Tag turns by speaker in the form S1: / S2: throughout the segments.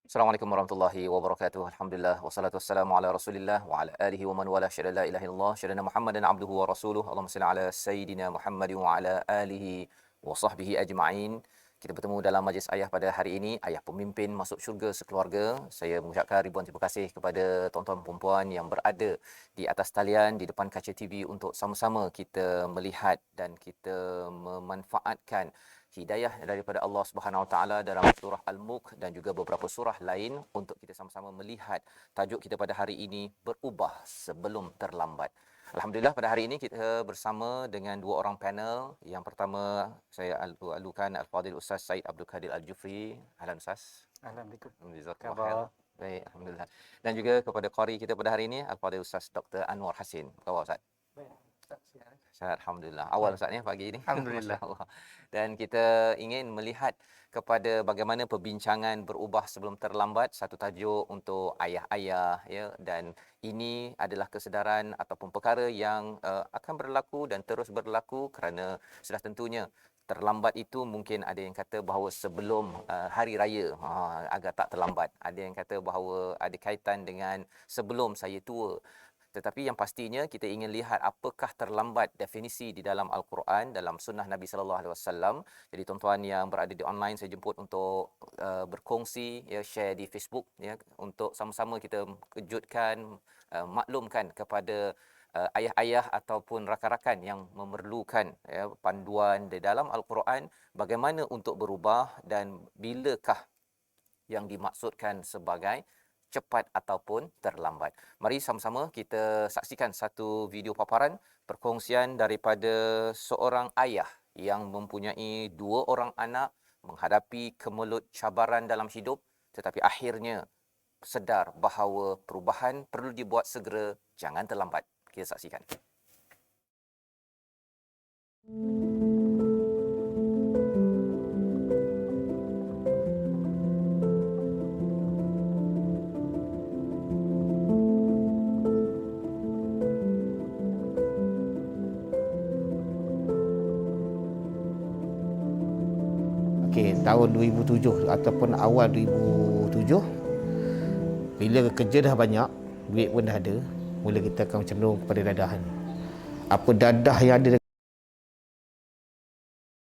S1: Assalamualaikum warahmatullahi wabarakatuh. Alhamdulillah wassalatu wassalamu ala Rasulillah wa ala alihi wa man wala syada la ilaha illallah syadana Muhammadan abduhu wa rasuluh. Allahumma salli ala sayidina Muhammad wa ala alihi wa sahbihi ajma'in. Kita bertemu dalam majlis ayah pada hari ini, ayah pemimpin masuk syurga sekeluarga. Saya mengucapkan ribuan terima kasih kepada tuan-tuan dan puan yang berada di atas talian di depan kaca TV untuk sama-sama kita melihat dan kita memanfaatkan hidayah daripada Allah Subhanahu Wa Taala dalam surah Al-Mulk dan juga beberapa surah lain untuk kita sama-sama melihat tajuk kita pada hari ini, berubah sebelum terlambat. Alhamdulillah pada hari ini kita bersama dengan dua orang panel. Yang pertama saya alukan Al-Fadhil Ustaz Said Abdul Kadir Al-Jufri. Ahlan Ustaz.
S2: Alhamdulillah.
S1: Jazakallahu khair. Baik, alhamdulillah. Dan juga kepada qari kita pada hari ini Al-Fadhil Ustaz Dr. Anwar Hasin. Apa khabar Ustaz?
S2: Baik, Ustaz.
S1: Alhamdulillah. Awal Ustaz ni pagi ni.
S2: Alhamdulillah.
S1: Masya-Allah. Dan kita ingin melihat kepada bagaimana perbincangan berubah sebelum terlambat, satu tajuk untuk ayah-ayah ya, dan ini adalah kesedaran ataupun perkara yang akan berlaku dan terus berlaku kerana sudah tentunya terlambat itu mungkin ada yang kata bahawa sebelum hari raya agak tak terlambat, ada yang kata bahawa ada kaitan dengan sebelum saya tua. Tetapi yang pastinya kita ingin lihat apakah terlambat definisi di dalam Al-Quran, dalam sunnah Nabi sallallahu alaihi wasallam. Jadi tuan-tuan yang berada di online saya jemput untuk berkongsi ya, share di Facebook ya, untuk sama-sama kita kejutkan, maklumkan kepada ayah-ayah ataupun rakan-rakan yang memerlukan ya, panduan di dalam Al-Quran bagaimana untuk berubah dan bilakah yang dimaksudkan sebagai cepat ataupun terlambat. Mari sama-sama kita saksikan satu video paparan perkongsian daripada seorang ayah yang mempunyai dua orang anak menghadapi kemelut cabaran dalam hidup tetapi akhirnya sedar bahawa perubahan perlu dibuat segera, jangan terlambat. Kita saksikan.
S3: Tahun 2007 ataupun awal 2007, bila kerja dah banyak, duit pun dah ada, mula kita akan cenderung kepada dadahan. Apa dadah yang ada dekat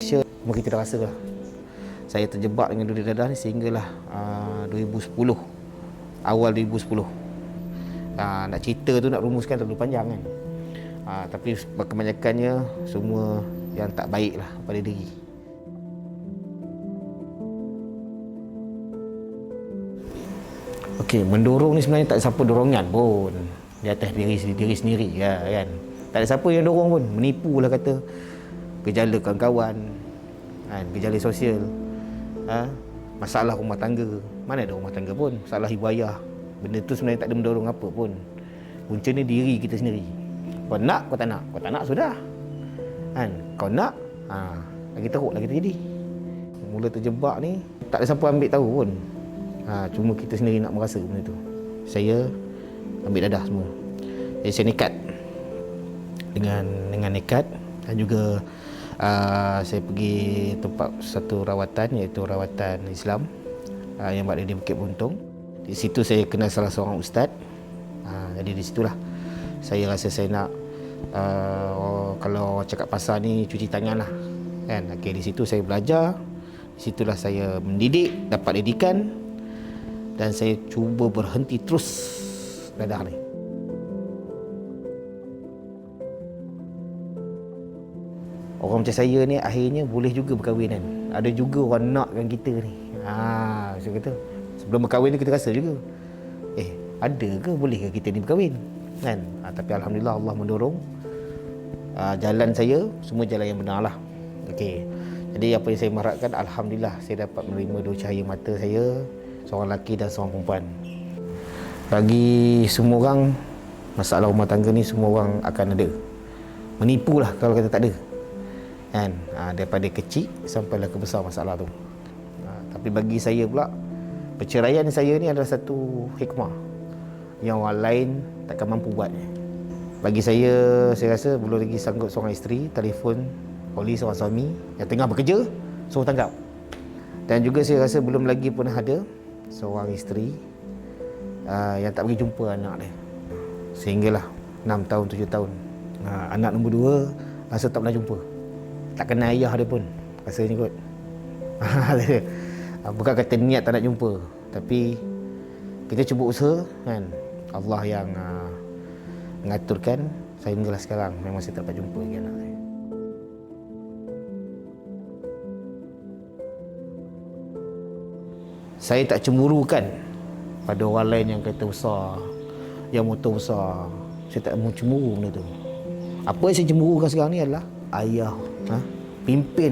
S3: Malaysia, semua kita dah rasa lah. Saya terjebak dengan duit dadah ni sehinggalah 2010, awal 2010. Nak cerita tu, nak rumuskan terlalu panjang kan. Tapi kebanyakannya semua yang tak baik lah pada diri. Okey, mendorong ni sebenarnya tak ada siapa dorongan pun di atas diri sendiri ya, kan. Tak ada siapa yang dorong pun, menipu lah kata, gejala kawan-kawan kan, gejala sosial, masalah rumah tangga. Mana ada rumah tangga pun, masalah ibayah. Benda tu sebenarnya tak ada mendorong apa pun. Puncanya diri kita sendiri. Kau nak, kau tak nak. Kau tak nak, sudah kan. Kau nak, lagi teruk lah kita jadi. Mula terjebak ni tak ada siapa ambil tahu pun. Cuma kita sendiri nak merasa benda tu. Saya ambil dadah semua. Jadi saya nekat. Dengan nekat. Dan juga saya pergi tempat satu rawatan, iaitu rawatan Islam yang berada di Bukit Buntong. Di situ saya kenal salah seorang ustaz. Jadi di situlah saya rasa saya nak kalau cakap pasal ni, cuci tangan lah kan. Okay, di situ saya belajar. Di situlah saya mendidik, dapat didikan. Dan saya cuba berhenti terus dadah ni. Orang macam saya ni akhirnya boleh juga berkahwin kan. Ada juga orang nakkan kita ni. Saya kata, sebelum berkahwin ni kita rasa juga, ada ke, boleh ke kita ni berkahwin kan. Tapi alhamdulillah Allah mendorong. Jalan saya semua jalan yang benar lah. Okey. Jadi apa yang saya mengharapkan, alhamdulillah saya dapat menerima dua cahaya mata saya, seorang lelaki dan seorang perempuan. Bagi semua orang, masalah rumah tangga ni semua orang akan ada. Menipulah kalau kata tak ada kan. Daripada kecil sampailah ke besar masalah tu. Tapi bagi saya pula, perceraian saya ni adalah satu hikmah yang orang lain takkan mampu buat. Bagi saya rasa belum lagi sanggup seorang isteri telefon polis seorang suami yang tengah bekerja suruh tangkap. Dan juga saya rasa belum lagi pun ada seorang isteri yang tak pergi jumpa anak dia. Sehinggalah 6 tahun, 7 tahun. Anak nombor 2 rasa tak pernah jumpa. Tak kenal ayah dia pun. Rasanya kot. Bukan kata niat tak nak jumpa. Tapi kita cuba usaha kan. Allah yang mengaturkan sehinggalah sekarang memang saya tak dapat jumpa lagi anak saya. Saya tak cemburu kan pada orang lain yang kereta besar, yang motor besar. Saya tak mau cemburu benda tu. Apa yang saya cemburukan sekarang ni adalah ayah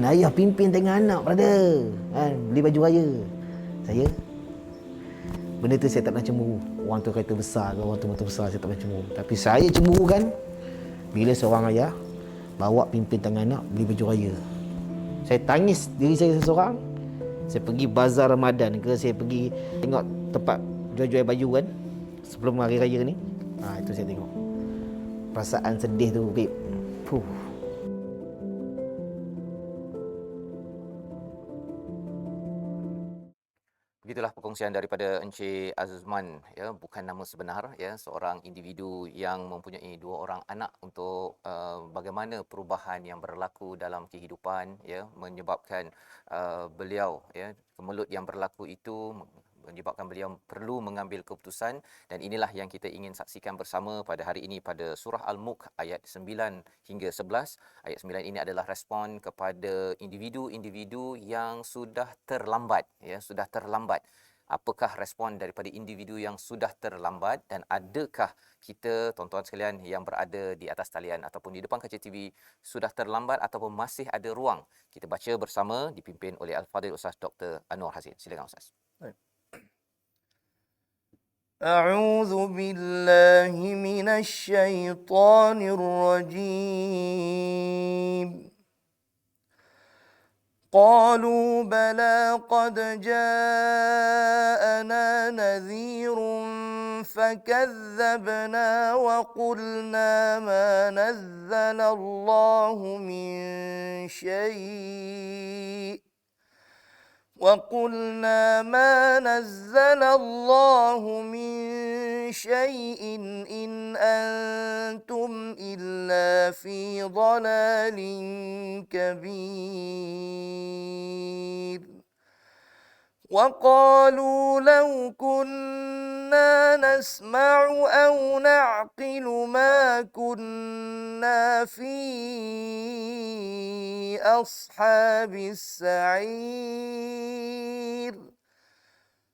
S3: ayah pimpin tengah anak, brother. Beli baju raya. Saya benda tu saya tak pernah cemburu. Orang tu kereta besar ke, orang tu motor besar, saya tak pernah cemburu. Tapi saya cemburu kan bila seorang ayah bawa pimpin tangan anak beli baju raya. Saya tangis diri saya seorang. Saya pergi bazar Ramadan ke, saya pergi tengok tempat jual-jual baju kan sebelum hari raya ni. Itu saya tengok. Perasaan sedih tu, Bib.
S1: Begitulah perkongsian daripada Encik Azman, ya, bukan nama sebenar, ya, seorang individu yang mempunyai 2 orang anak untuk bagaimana perubahan yang berlaku dalam kehidupan, ya, menyebabkan beliau, ya, kemelut yang berlaku itu menyebabkan beliau perlu mengambil keputusan, dan inilah yang kita ingin saksikan bersama pada hari ini pada surah Al-Mulk ayat 9 hingga 11. Ayat 9 ini adalah respon kepada individu-individu yang sudah terlambat, ya, sudah terlambat. Apakah respon daripada individu yang sudah terlambat, dan adakah kita, tuan-tuan sekalian yang berada di atas talian ataupun di depan kaca TV, sudah terlambat ataupun masih ada ruang? Kita baca bersama dipimpin oleh Al-Fadhil Ustaz Dr. Anwar Hazin. Silakan Ustaz.
S2: أعوذ بالله من الشيطان الرجيم قالوا بلى قد جاءنا نذير فكذبنا وقلنا ما نزل الله من شيء وقلنا ما نزل الله من شيء إن أنتم إلا في ضلال كبير وقالوا لو كنا نسمع أو نعقل ما كنا في أصحاب السعير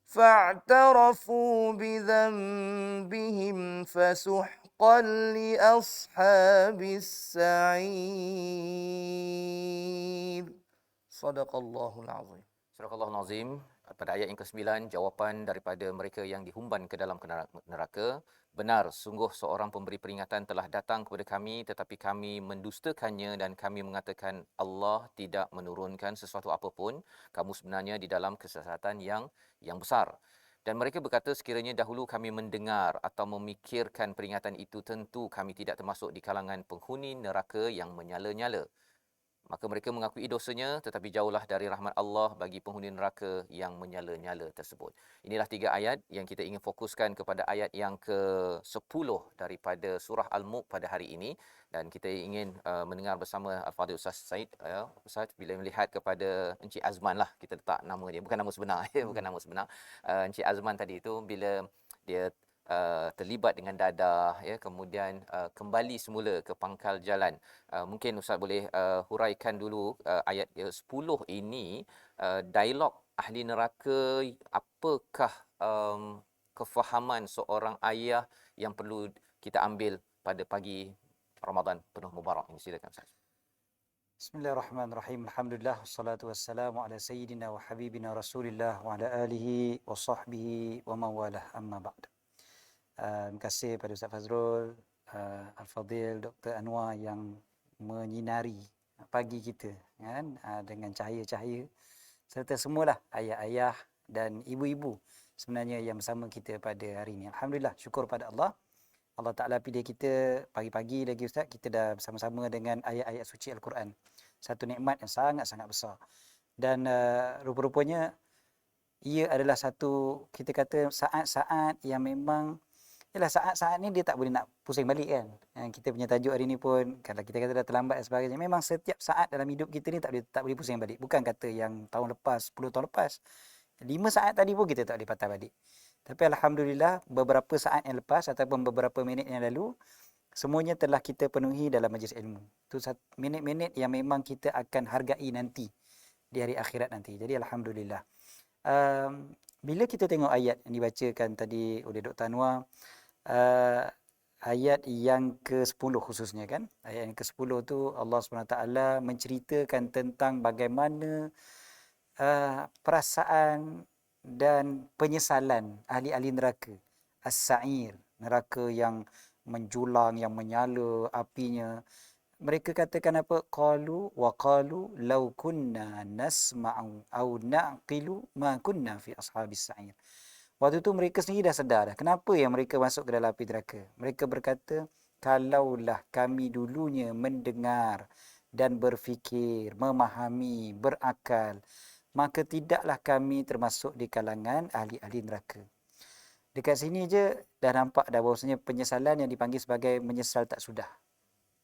S2: فاعترفوا بذنبهم فسحقا لأصحاب السعير صدق الله العظيم.
S1: Surah Al-Nazim. Pada ayat yang ke-9, jawapan daripada mereka yang dihumban ke dalam neraka. Benar, sungguh seorang pemberi peringatan telah datang kepada kami, tetapi kami mendustakannya dan kami mengatakan Allah tidak menurunkan sesuatu apapun. Kamu sebenarnya di dalam kesesatan yang besar. Dan mereka berkata, sekiranya dahulu kami mendengar atau memikirkan peringatan itu, tentu kami tidak termasuk di kalangan penghuni neraka yang menyala-nyala. Maka mereka mengakui dosanya, tetapi jauhlah dari rahmat Allah bagi penghuni neraka yang menyala-nyala tersebut. Inilah 3 ayat yang kita ingin fokuskan kepada ayat yang ke-10 daripada surah Al-Mulk pada hari ini. Dan kita ingin mendengar bersama Al-Fadhil Ustaz Said. Ustaz, bila melihat kepada Encik Azman lah, kita letak nama dia, bukan nama sebenar. Bukan nama sebenar. Encik Azman tadi itu, bila dia terlibat dengan dadah, ya, kemudian kembali semula ke pangkal jalan. Mungkin Ustaz boleh huraikan dulu ayat 10 ini, dialog ahli neraka, apakah kefahaman seorang ayah yang perlu kita ambil pada pagi Ramadan penuh mubarak ini. Silakan Ustaz.
S4: Bismillahirrahmanirrahim. Alhamdulillah wassalatu wassalamu ala sayyidina wa habibina Rasulillah wa ala alihi wa sahbihi wa mawalah, amma ba'd. Terima kasih pada Ustaz Fazrul, Al-Fadhil Dr. Anwar yang menyinari pagi kita kan, dengan cahaya-cahaya, serta semualah ayah-ayah dan ibu-ibu sebenarnya yang bersama kita pada hari ini. Alhamdulillah, syukur pada Allah. Allah Ta'ala pilih kita pagi-pagi lagi Ustaz, kita dah bersama-sama dengan ayat-ayat suci Al-Quran. Satu nikmat yang sangat-sangat besar. Dan rupa-rupanya ia adalah satu, kita kata, saat-saat yang memang, yalah, saat-saat ni dia tak boleh nak pusing balik kan. Kita punya tajuk hari ni pun, kalau kita kata dah terlambat dan sebagainya, memang setiap saat dalam hidup kita ni tak boleh pusing balik. Bukan kata yang tahun lepas, 10 tahun lepas. 5 saat tadi pun kita tak boleh patah balik. Tapi alhamdulillah, beberapa saat yang lepas ataupun beberapa minit yang lalu, semuanya telah kita penuhi dalam majlis ilmu. Itu minit-minit yang memang kita akan hargai nanti di hari akhirat nanti. Jadi alhamdulillah. Bila kita tengok ayat yang dibacakan tadi oleh Dr. Anwar, ayat yang ke-10 khususnya kan, ayat yang ke-10 tu Allah SWT menceritakan tentang bagaimana perasaan dan penyesalan ahli-ahli neraka, as-sa'ir, neraka yang menjulang, yang menyala apinya. Mereka katakan apa? Qalu wa qalu law kunna nasma'u aw na'qilu ma kunna fi ashabis sa'ir. Waktu tu mereka sendiri dah sedar dah. Kenapa yang mereka masuk ke dalam api neraka? Mereka berkata, kalaulah kami dulunya mendengar dan berfikir, memahami, berakal, maka tidaklah kami termasuk di kalangan ahli-ahli neraka. Dekat sini je dah nampak dah bahawasanya penyesalan yang dipanggil sebagai menyesal tak sudah.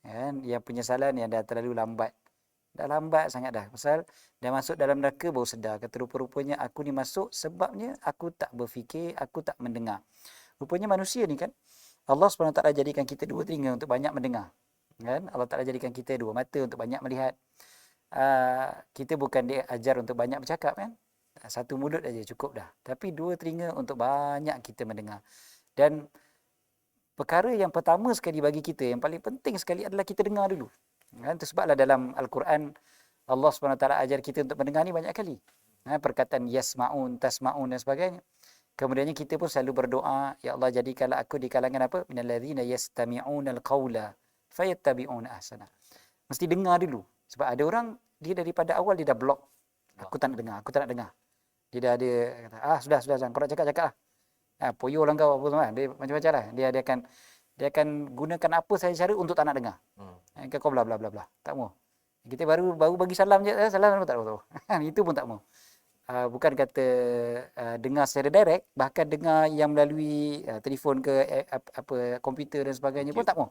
S4: Kan? Yang penyesalan yang dah terlalu lambat. Dah lambat sangat dah. Pasal dah masuk dalam neraka baru sedar. Kata rupa-rupanya aku ni masuk sebabnya aku tak berfikir, aku tak mendengar. Rupanya manusia ni kan, Allah SWT jadikan kita 2 telinga untuk banyak mendengar. Kan? Allah Ta'ala jadikan kita 2 mata untuk banyak melihat. Kita bukan diajar untuk banyak bercakap kan. 1 mulut aja cukup dah. Tapi 2 telinga untuk banyak kita mendengar. Dan perkara yang pertama sekali bagi kita, yang paling penting sekali adalah kita dengar dulu. Kan? Itu sebablah dalam Al-Quran, Allah SWT ajar kita untuk mendengar ni banyak kali. Perkataan yasma'un, tasma'un dan sebagainya. Kemudiannya kita pun selalu berdoa, ya Allah jadikanlah aku di kalangan apa? Minalladzina yastami'unal qawla fayattabi'una ahsana. Mesti dengar dulu. Sebab ada orang, dia daripada awal dia dah block. Aku tak nak dengar, aku tak nak dengar. Dia dah ada, kata, sudah, kau nak cakap lah. Poyo lah kau apa semua. Dia macam-macam lah. Dia akan gunakan apa sahaja cara untuk tak nak dengar. Kau bla bla bla bla. Tak mau. Kita baru bagi salam je, salam tak mau. Itu pun tak mau. Bukan kata dengar secara direct, bahkan dengar yang melalui telefon ke apa komputer dan sebagainya pun tak mau.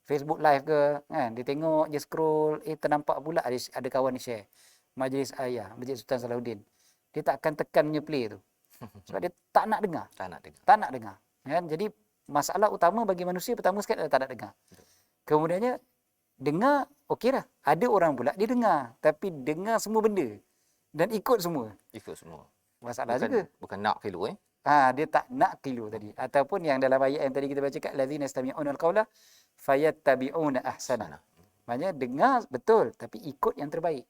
S4: Facebook live ke, kan, dia tengok je, scroll, ternampak pula ada kawan dia share majlis ayah, Masjid Sultan Salahuddin. Dia tak akan tekan punya play tu. Sebab dia tak nak dengar. Tak nak dengar. Kan? Jadi masalah utama bagi manusia pertama sekali adalah tak nak dengar. Kemudiannya dengar okey dah. Ada orang pula dia dengar tapi dengar semua benda dan ikut semua. Masalah juga.
S1: Bukan nak kilu
S4: Dia tak nak kilu tadi. Ataupun yang dalam ayat yang tadi kita baca kat allazina yastami'una al-qawla fayattabi'una ahsana. Maknanya dengar betul tapi ikut yang terbaik.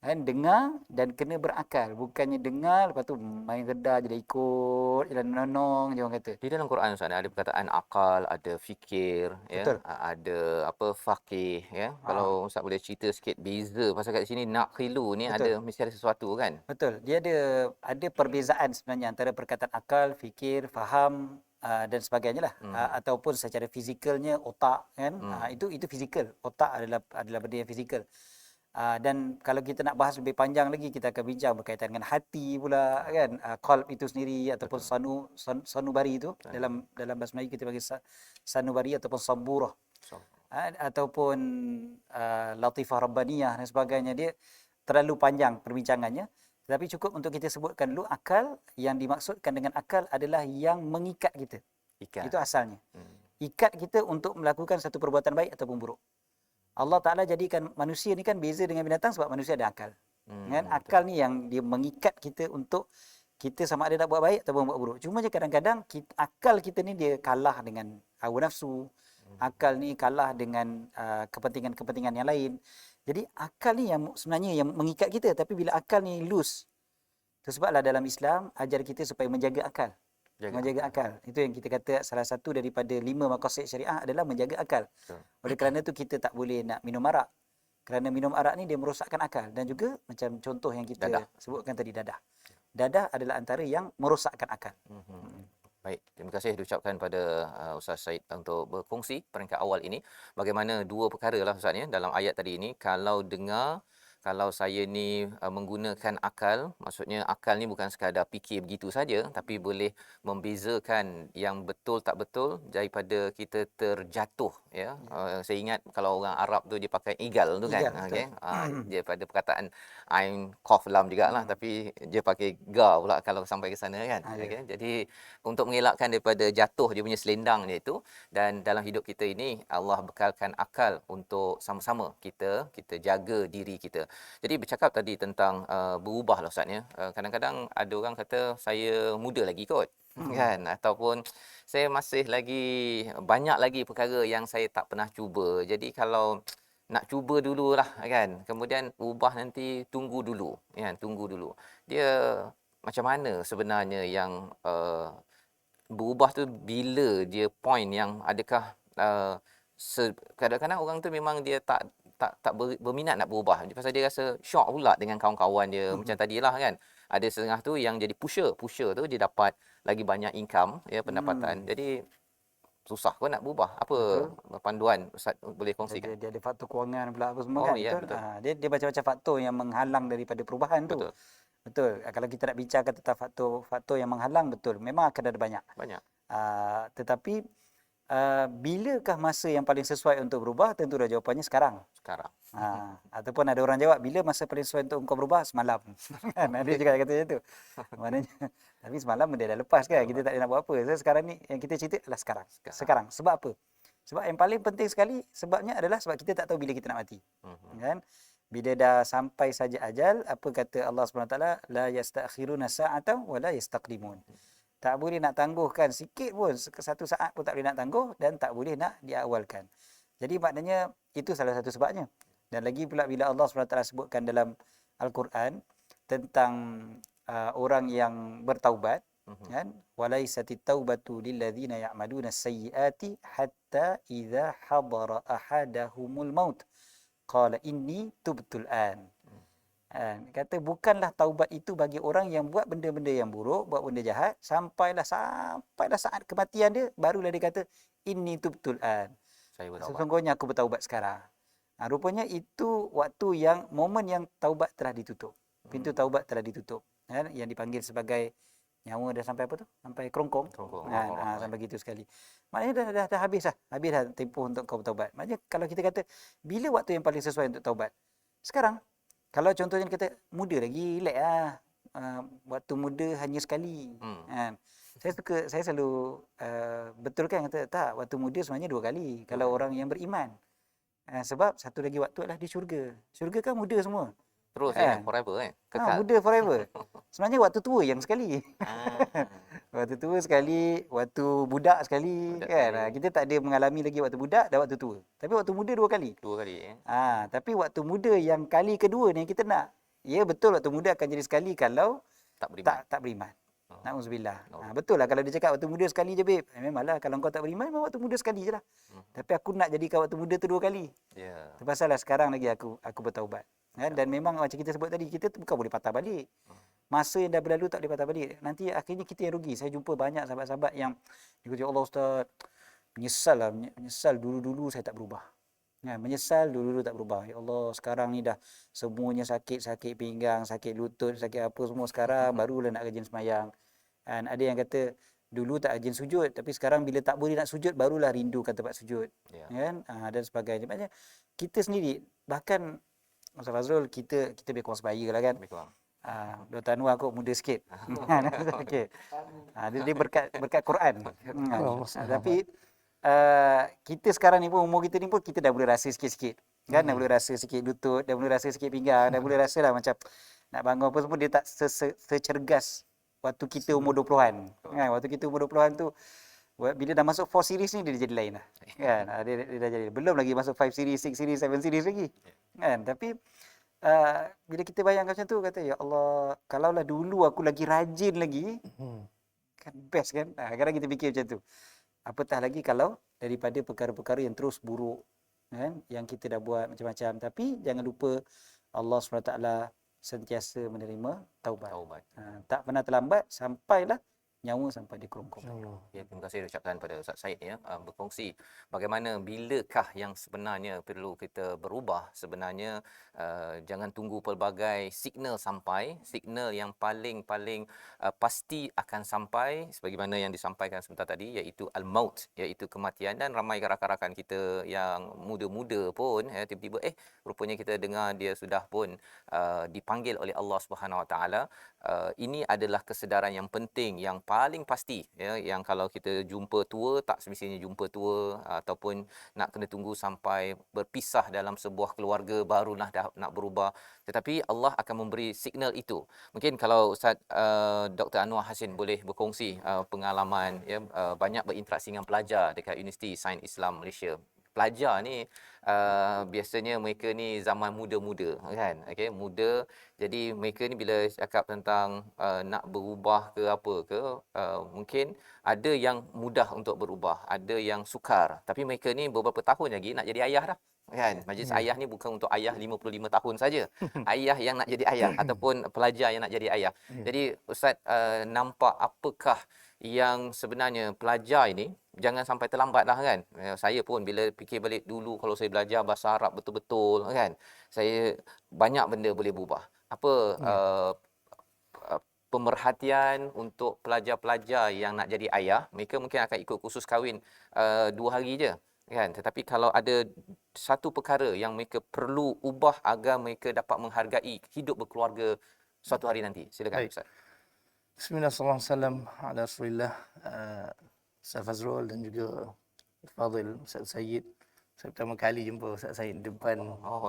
S4: Kan, dengar dan kena berakal. Bukannya dengar lepas tu main redah je dah ikut jalan nonong je orang kata.
S1: Di dalam Quran Ustaz ada perkataan akal, ada fikir,
S4: Betul.
S1: ada apa faqih ya. Kalau Ustaz boleh cerita sikit beza pasal kat sini nak khilu ni
S4: Betul.
S1: mesti ada sesuatu kan?
S4: Betul. Dia ada perbezaan sebenarnya antara perkataan akal, fikir, faham dan sebagainya lah. Ataupun secara fizikalnya otak kan. Itu fizikal. Otak adalah benda yang fizikal. Dan kalau kita nak bahas lebih panjang lagi, kita akan bincang berkaitan dengan hati pula kan, qalb itu sendiri ataupun sanubari itu. Dalam bahasa Melayu kita panggil sanubari ataupun samburah. Ataupun latifah rabbaniyah dan sebagainya. Dia terlalu panjang perbincangannya. Tetapi cukup untuk kita sebutkan dulu akal. Yang dimaksudkan dengan akal adalah yang mengikat kita. Itu asalnya. Ikat kita untuk melakukan satu perbuatan baik ataupun buruk. Allah Ta'ala jadikan manusia ni kan beza dengan binatang sebab manusia ada akal. Kan? Akal ni yang dia mengikat kita untuk kita sama ada nak buat baik ataupun buat buruk. Cuma je kadang-kadang akal kita ni dia kalah dengan hawa nafsu. Akal ni kalah dengan kepentingan-kepentingan yang lain. Jadi akal ni yang sebenarnya yang mengikat kita. Tapi bila akal ni loose. Itu sebablah dalam Islam ajar kita supaya menjaga akal. Menjaga akal. Itu yang kita kata salah satu daripada 5 maqasid syariah adalah menjaga akal. Oleh kerana itu kita tak boleh nak minum arak. Kerana minum arak ni dia merosakkan akal. Dan juga macam contoh yang kita sebutkan tadi, dadah. Dadah adalah antara yang merosakkan akal.
S1: Baik, terima kasih diucapkan pada Ustaz Said untuk berkongsi peringkat awal ini. Bagaimana 2 perkara lah Ustaz ya dalam ayat tadi ini. Kalau dengar kalau saya ni menggunakan akal, maksudnya akal ni bukan sekadar fikir begitu saja, tapi boleh membezakan yang betul tak betul daripada kita terjatuh, ya. Saya ingat kalau orang Arab tu dia pakai igal tu kan,
S4: Igal, betul.
S1: okey. Daripada perkataan ain qaf lam jugalah, tapi dia pakai ga pula kalau sampai ke sana kan.
S4: Ya.
S1: Okey. Jadi untuk mengelakkan daripada jatuh dia punya selendang dia itu, dan dalam hidup kita ini Allah bekalkan akal untuk sama-sama kita jaga diri kita. Jadi bercakap tadi tentang berubahlah Ustaz ya. Kadang-kadang ada orang kata saya muda lagi kot. Kan, ataupun saya masih lagi banyak lagi perkara yang saya tak pernah cuba. Jadi kalau nak cuba dululah kan. Kemudian ubah nanti tunggu dulu, kan, tunggu dulu. Dia macam mana sebenarnya yang berubah tu, bila dia point yang adakah kadang-kadang orang tu memang dia tak berminat nak berubah. Pasal dia rasa syok pula dengan kawan-kawan dia. Macam tadilah kan. Ada setengah tu yang jadi pusher tu dia dapat lagi banyak income, ya, pendapatan. Jadi susah pun nak berubah. Apa panduan Ustaz boleh kongsikan?
S4: Dia ada faktor kewangan pula apa semua
S1: Oh
S4: kan,
S1: ya,
S4: betul?
S1: betul.
S4: Dia macam-macam faktor yang menghalang daripada perubahan tu.
S1: Betul.
S4: Betul. Kalau kita nak bincangkan tentang faktor yang menghalang, betul. Memang akan ada banyak.
S1: Banyak.
S4: Tetapi bilakah masa yang paling sesuai untuk berubah? Tentu dah jawapannya sekarang.
S1: Sekarang.
S4: Ataupun ada orang jawab, bila masa paling sesuai untuk engkau berubah? Semalam. Kan? Ada juga yang kata macam tu. Maknanya, tapi semalam dia dah lepas kan. Kita tak ada nak buat apa. So, sekarang ni yang kita cerita adalah sekarang. Sebab apa? Sebab yang paling penting sekali, sebabnya adalah sebab kita tak tahu bila kita nak mati. Kan? Bila dah sampai saja ajal, apa kata Allah SWT? La yastakhiruna sa'atan wa la yastaqdimun. Tak boleh nak tangguhkan sikit pun, satu saat pun tak boleh nak tangguh, dan tak boleh nak diawalkan. Jadi maknanya itu salah satu sebabnya. Dan lagi pula bila Allah SWT sebutkan dalam Al-Quran tentang orang yang bertaubat, kan? Walaisatit taubatu lilladzina ya'maluna sayyiati hatta idza hadara ahadahumul maut qala inni tubtul an. Kata bukanlah taubat itu bagi orang yang buat benda-benda yang buruk, buat benda jahat, sampailah saat kematian dia, barulah dia kata inni tubtul an.
S1: Saya bertaubat.
S4: Sesungguhnya aku bertaubat sekarang. Rupanya itu waktu yang momen yang taubat telah ditutup. Pintu taubat telah ditutup. Yang dipanggil sebagai nyawa dah sampai apa tu? Sampai kerongkong. Sampai gitu sekali. Maknanya dah habis dah. Habis dah tempoh untuk kau bertaubat. Maknanya kalau kita kata bila waktu yang paling sesuai untuk taubat? Sekarang. Kalau contohnya kata muda lagi, relax lah. Waktu muda hanya sekali. Saya selalu betulkan kata tak, waktu muda sebenarnya 2 kali. Kalau orang yang beriman. Sebab satu lagi waktu adalah di syurga. Syurga kan muda semua.
S1: Terus forever kekal.
S4: Muda forever. Sebenarnya waktu tua yang sekali. Waktu tua sekali, waktu budak sekali, kan. Kita tak ada mengalami lagi waktu budak dan waktu tua. Tapi waktu muda 2 kali.
S1: 2 kali.
S4: Tapi waktu muda yang kali kedua ni kita nak. Ya betul, waktu muda akan jadi sekali kalau
S1: Tak beriman.
S4: tak beriman. Na'udzubillah. Betul lah kalau dia cakap waktu muda sekali je, babe. Memanglah kalau kau tak beriman, memang waktu muda sekali je lah. Tapi aku nak jadikan waktu muda tu 2 kali.
S1: Ya.
S4: Pasal lah sekarang lagi aku bertaubat. Dan memang macam kita sebut tadi, kita bukan boleh patah balik. Masa yang dah berlalu tak boleh patah balik. Nanti akhirnya kita yang rugi. Saya jumpa banyak sahabat-sahabat yang dia kata, Allah Ustaz, menyesal dulu-dulu saya tak berubah. Menyesal dulu-dulu tak berubah. Ya Allah, sekarang ni dah semuanya sakit pinggang, sakit lutut, sakit apa semua sekarang, barulah nak rajin semayang. Dan ada yang kata, dulu tak rajin sujud, tapi sekarang bila tak boleh nak sujud, barulah rindukan tempat sujud. Kan? Dan sebagainya. Maksudnya, kita sendiri, bahkan Ustaz Fazrul, kita lebih kurang sebaya lah kan.
S1: Lebih kurang.
S4: Dr. Anwar kot muda sikit. Okey. Dia berkat Quran. Tapi kita sekarang ni pun, umur kita ni pun, kita dah boleh rasa sikit-sikit. Kan? Dah boleh rasa sikit lutut, dah boleh rasa sikit pinggang, dah boleh rasa lah macam nak bangun apa semua, dia tak secergas waktu kita umur 20-an. Kan? Waktu kita umur 20-an tu, bila dah masuk 4 series ni, dia jadi lain lah. Kan? Dia dah jadi. Belum lagi masuk 5 series, 6 series, 7 series lagi. Kan? Tapi bila kita bayangkan macam tu, kata, ya Allah, kalaulah dulu aku lagi rajin lagi, kan best kan? Kadang kita fikir macam tu. Apatah lagi kalau daripada perkara-perkara yang terus buruk, kan? Yang kita dah buat macam-macam. Tapi jangan lupa Allah SWT sentiasa menerima taubat. Tak pernah terlambat sampailah nyawa sampai dikerungkung.
S1: Ya, terima kasih ucapkan pada Ustaz Said ya, berkongsi bagaimana bilakah yang sebenarnya perlu kita berubah. Sebenarnya jangan tunggu pelbagai signal sampai, signal yang paling pasti akan sampai sebagaimana yang disampaikan sebentar tadi, iaitu al-maut, iaitu kematian. Dan ramai rakan-rakan kita yang muda-muda pun tiba-tiba rupanya kita dengar dia sudah pun dipanggil oleh Allah Subhanahu Wa Taala. Ini adalah kesedaran yang penting, yang paling pasti ya, yang kalau kita jumpa tua tak semestinya jumpa tua, ataupun nak kena tunggu sampai berpisah dalam sebuah keluarga barulah dah nak berubah, tetapi Allah akan memberi signal itu. Mungkin kalau Ustaz Dr. Anwar Hassin boleh berkongsi pengalaman ya, banyak berinteraksi dengan pelajar dekat Universiti Sains Islam Malaysia. Pelajar ni biasanya mereka ni zaman muda-muda kan, okey, muda. Jadi mereka ni bila cakap tentang nak berubah ke apa ke, mungkin ada yang mudah untuk berubah, ada yang sukar, tapi mereka ni beberapa tahun lagi nak jadi ayah dah kan. Majlis ayah ni bukan untuk ayah 55 tahun saja, ayah yang nak jadi ayah ataupun pelajar yang nak jadi ayah. Jadi Ustaz nampak apakah yang sebenarnya pelajar ini jangan sampai terlambat lah kan. Saya pun bila fikir balik dulu, kalau saya belajar bahasa Arab betul-betul kan, saya banyak benda boleh berubah. Apa pemerhatian untuk pelajar-pelajar yang nak jadi ayah? Mereka mungkin akan ikut kursus kahwin 2 hari je kan, tetapi kalau ada satu perkara yang mereka perlu ubah agar mereka dapat menghargai hidup berkeluarga suatu hari nanti, silakan
S2: Baik.
S1: Ustaz.
S2: Bismillahirrahmanirrahim. Ala Rasulillah. Ustaz Fazrul dan juga Fadil, Ustaz Sayyid. Saya pertama kali jumpa Ustaz Said depan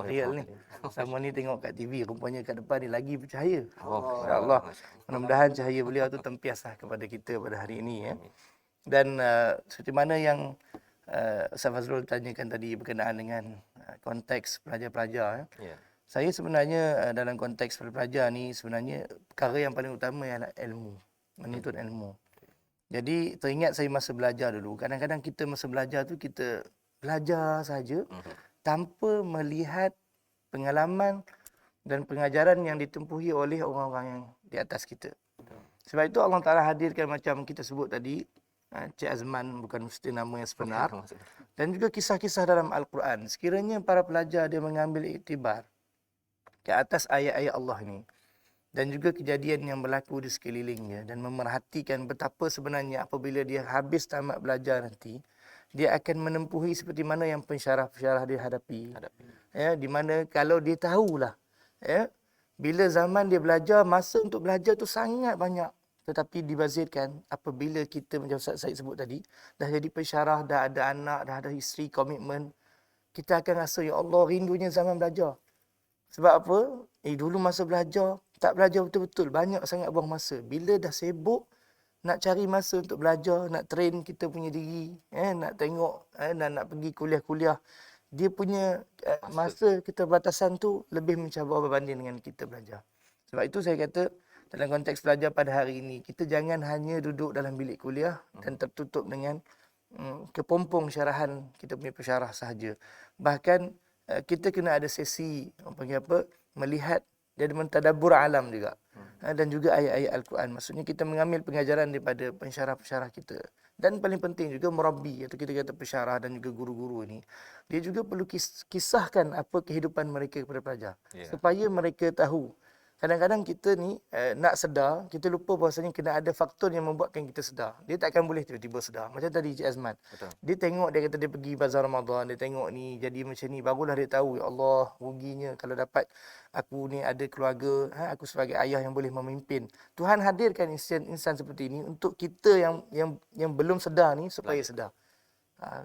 S2: real ni. Sama ni tengok kat TV, rupanya kat depan ni lagi bercahaya. InsyaAllah. Mudah-mudahan cahaya beliau tu tempiaslah kepada kita pada hari ini ya. Dan seperti mana yang Ustaz Fazrul tanyakan tadi berkenaan dengan konteks pelajar-pelajar ya. Saya sebenarnya dalam konteks pelajar ni sebenarnya perkara yang paling utama ialah ilmu, menuntut ilmu. Jadi teringat saya masa belajar dulu, kadang-kadang kita masa belajar tu kita belajar saja tanpa melihat pengalaman dan pengajaran yang ditempuhi oleh orang-orang yang di atas kita. Sebab itu Allah Ta'ala hadirkan macam kita sebut tadi, Cik Azman bukan mesti nama yang sebenar, dan juga kisah-kisah dalam Al-Quran. Sekiranya para pelajar dia mengambil iktibar ke atas ayat-ayat Allah ini dan juga kejadian yang berlaku di sekelilingnya dan memerhatikan betapa sebenarnya apabila dia habis tamat belajar nanti, dia akan menempuhi seperti mana yang pensyarah-pensyarah dia hadapi. Ya, di mana kalau dia tahulah ya, bila zaman dia belajar, masa untuk belajar tu sangat banyak, tetapi dibazirkan apabila kita macam Ustaz Said sebut tadi, dah jadi pensyarah, dah ada anak, dah ada isteri, komitmen, kita akan rasa ya Allah rindunya zaman belajar. Sebab apa? Dulu masa belajar, tak belajar betul-betul. Banyak sangat buang masa. Bila dah sibuk, nak cari masa untuk belajar, nak train kita punya diri, nak tengok, nak pergi kuliah-kuliah. Dia punya masa keterbatasan tu lebih mencabar berbanding dengan kita belajar. Sebab itu saya kata, dalam konteks belajar pada hari ini, kita jangan hanya duduk dalam bilik kuliah dan tertutup dengan kepompong syarahan kita punya pensyarah sahaja. Bahkan kita kena ada sesi melihat dan mentadabbur alam juga. Dan juga ayat-ayat Al-Quran. Maksudnya kita mengambil pengajaran daripada pensyarah-pensyarah kita. Dan paling penting juga murabbi atau kita kata pensyarah dan juga guru-guru ini, dia juga perlu kisahkan apa kehidupan mereka kepada pelajar supaya mereka tahu. Kadang-kadang kita ni nak sedar, kita lupa bahawasanya kena ada faktor yang membuatkan kita sedar. Dia takkan boleh tiba-tiba sedar. Macam tadi Cik Azman. Betul. Dia tengok, dia kata dia pergi bazar Ramadan, dia tengok ni jadi macam ni, barulah dia tahu, ya Allah, ruginya kalau dapat aku ni ada keluarga, aku sebagai ayah yang boleh memimpin. Tuhan hadirkan insan seperti ini untuk kita yang belum sedar ni supaya sedar.